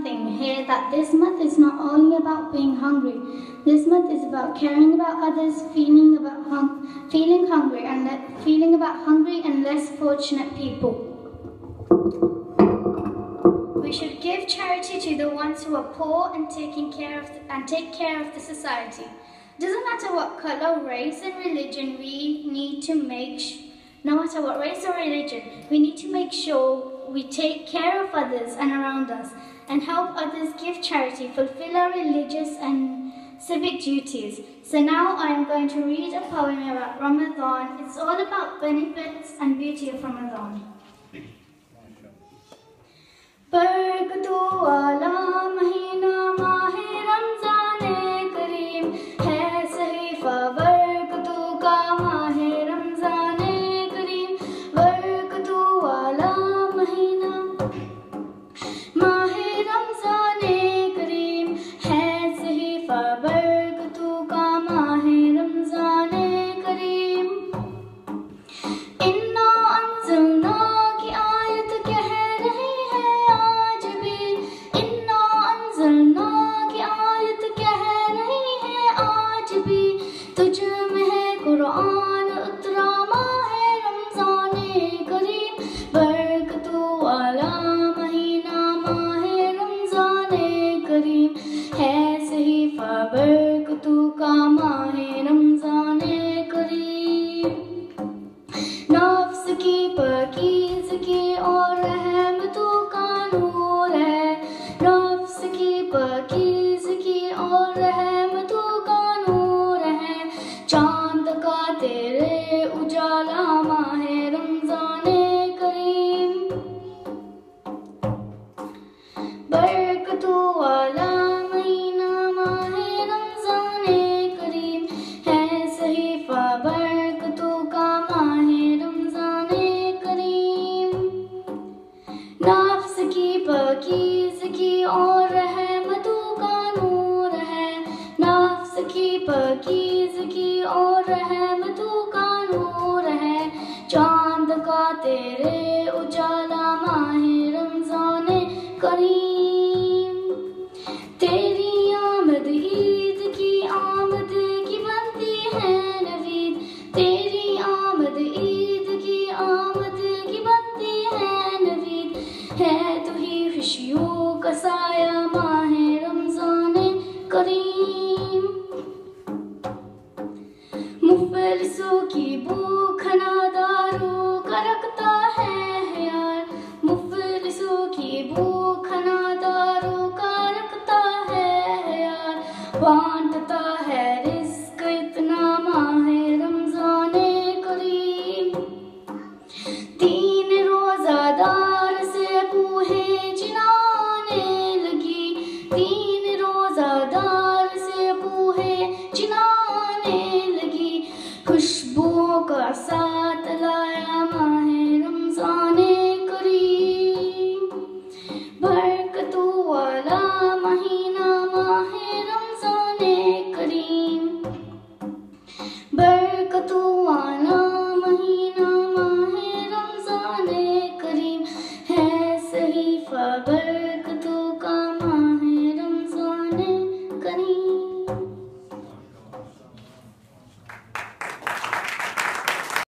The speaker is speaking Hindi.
Thing here that this month is not only about being hungry. This month is about caring about others, feeling hungry and feeling about hungry and less fortunate people. We should give charity to the ones who are poor and take care of the society. Doesn't matter what color, race and religion, no matter what race or religion, we need to make sure we take care of others and around us and help others, give charity, fulfill our religious and civic duties. So now I am going to read a poem about Ramadan. It's all about benefits and beauty of Ramadan. बरकतों वाला महीना माहे रमज़ान करीम है सहीफ़ा बरकतों का माहे रमज़ान करीम बरकतों वाला महीना माहे रमज़ान करीम है सहीफ़ा बरकतों का माहे रमज़ान करीम इन्ना अंज़लना की आयत कह रही है आज भी इन्ना अंज़लना की आयत कह रही है आज भी तुझ में है कुरान उतरा माहे रमज़ान करीम बरकतों वाला महीना माहे रमज़ान करीम है सहीफ़ा बरकतों का माहे रमज़ान करीम नफ्स की पाकीज़गी और रहमतों का नूर है नफ्स की पाकीज़गी और रहमतों का नूर है चांद का तेरे उजाला माहे रमज़ान करीम बरकतों वाला महीना माहे रमज़ान करीम है सहीफ़ा बरकतों का माहे रमज़ान करीम नफ्स की पाकीज़गी और रहमतों का नूर है नफ्स की पाकीज़गी और रहमतों का नूर है चांद का तेरे उजाला माहे रमज़ान करीम तेरी आमद ईद की बनती है नवीद तेरी आमद ईद की बनती है नवीद है तू ही खुशियों का साया माहे रमज़ान करीम मुफलिसों की भूख नादारों का रखता है यार मुफलिसों की भूख नादारों का रखता है यार